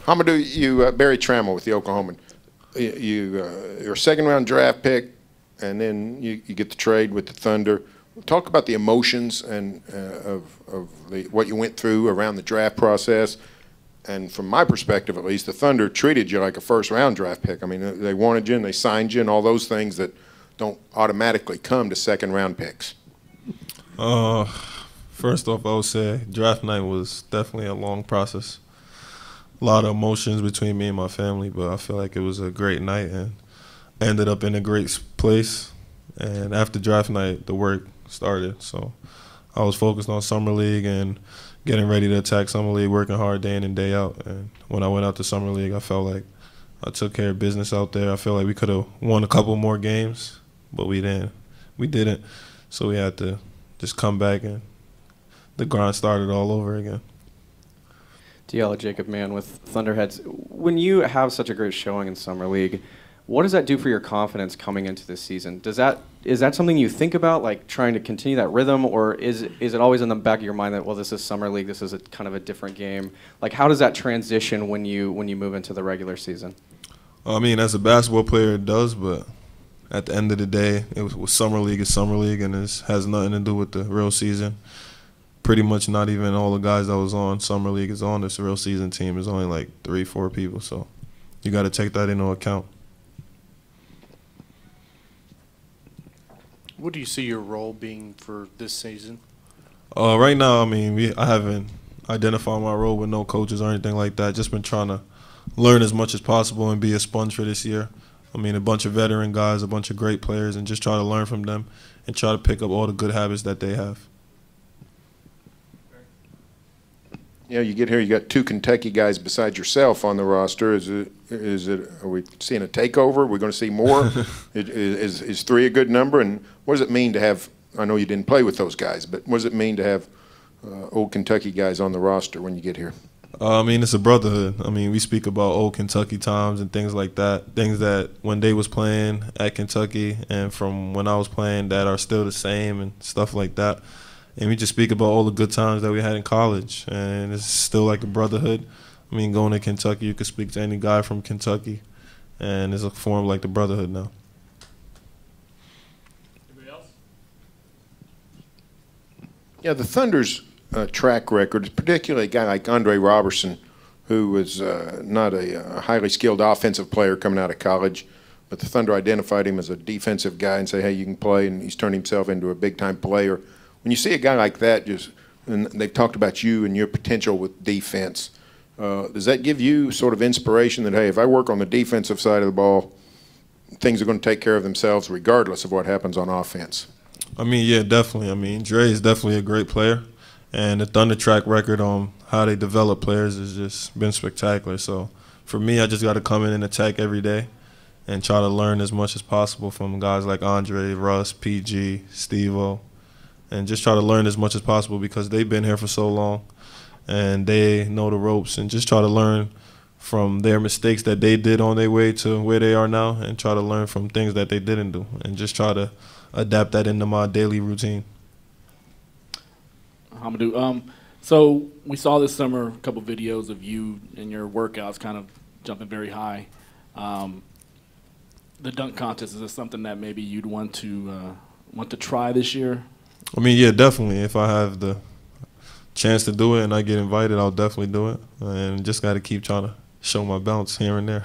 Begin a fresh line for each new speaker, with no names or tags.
Hamidou, you Barry Trammell with the Oklahoman. You're a second-round draft pick, and then you get the trade with the Thunder. Talk about the emotions and what you went through around the draft process. And from my perspective, at least, the Thunder treated you like a first-round draft pick. I mean, they wanted you and they signed you and all those things that don't automatically come to second-round picks.
First off, I would say draft night was definitely a long process. A lot of emotions between me and my family, but I feel like it was a great night and ended up in a great place. And after draft night, the work started. So I was focused on Summer League and getting ready to attack Summer League, working hard day in and day out. And when I went out to Summer League, I felt like I took care of business out there. I feel like we could have won a couple more games, but we didn't. So we had to just come back and the grind started all over again.
Diallo, Jacob Mann with Thunderheads. When you have such a great showing in Summer League, what does that do for your confidence coming into this season? Is that something you think about, like trying to continue that rhythm, or is it always in the back of your mind that, well, this is Summer League, this is a kind of a different game? Like, how does that transition when you move into the regular season?
I mean, as a basketball player, it does, but at the end of the day, Summer League is Summer League, and it has nothing to do with the real season. Pretty much not even all the guys that was on Summer League is on this real season team. There's only like 3-4 people, so you got to take that into account.
What do you see your role being for this season?
Right now, I mean, I haven't identified my role with no coaches or anything like that. Just been trying to learn as much as possible and be a sponge for this year. I mean, a bunch of veteran guys, a bunch of great players, and just try to learn from them and try to pick up all the good habits that they have.
Yeah, you get here, you got two Kentucky guys besides yourself on the roster. Are we seeing a takeover? Are we going to see more? Is 3 a good number? And what does it mean to have, I know you didn't play with those guys, but what does it mean to have old Kentucky guys on the roster when you get here?
I mean, it's a brotherhood. I mean, we speak about old Kentucky times and things like that, things that when they was playing at Kentucky and from when I was playing that are still the same and stuff like that. And we just speak about all the good times that we had in college. And it's still like a brotherhood. I mean, going to Kentucky, you could speak to any guy from Kentucky. And it's a form like the brotherhood now.
Anybody else?
Yeah, the Thunder's track record, particularly a guy like Andre Robertson, who was not a highly skilled offensive player coming out of college, but the Thunder identified him as a defensive guy and say, hey, you can play, and he's turned himself into a big-time player. When you see a guy like that, and they've talked about you and your potential with defense, does that give you sort of inspiration that, hey, if I work on the defensive side of the ball, things are going to take care of themselves regardless of what happens on offense?
I mean, yeah, definitely. I mean, Dre is definitely a great player, and the Thunder track record on how they develop players has just been spectacular. So for me, I just got to come in and attack every day and try to learn as much as possible from guys like Andre, Russ, PG, Steve-O, and just try to learn as much as possible because they've been here for so long and they know the ropes, and just try to learn from their mistakes that they did on their way to where they are now and try to learn from things that they didn't do and just try to adapt that into my daily routine.
Hamidou, so we saw this summer a couple videos of you and your workouts kind of jumping very high. The dunk contest, is this something that maybe you'd want to try this year?
I mean, yeah, definitely. If I have the chance to do it and I get invited, I'll definitely do it. And just got to keep trying to show my bounce here and there.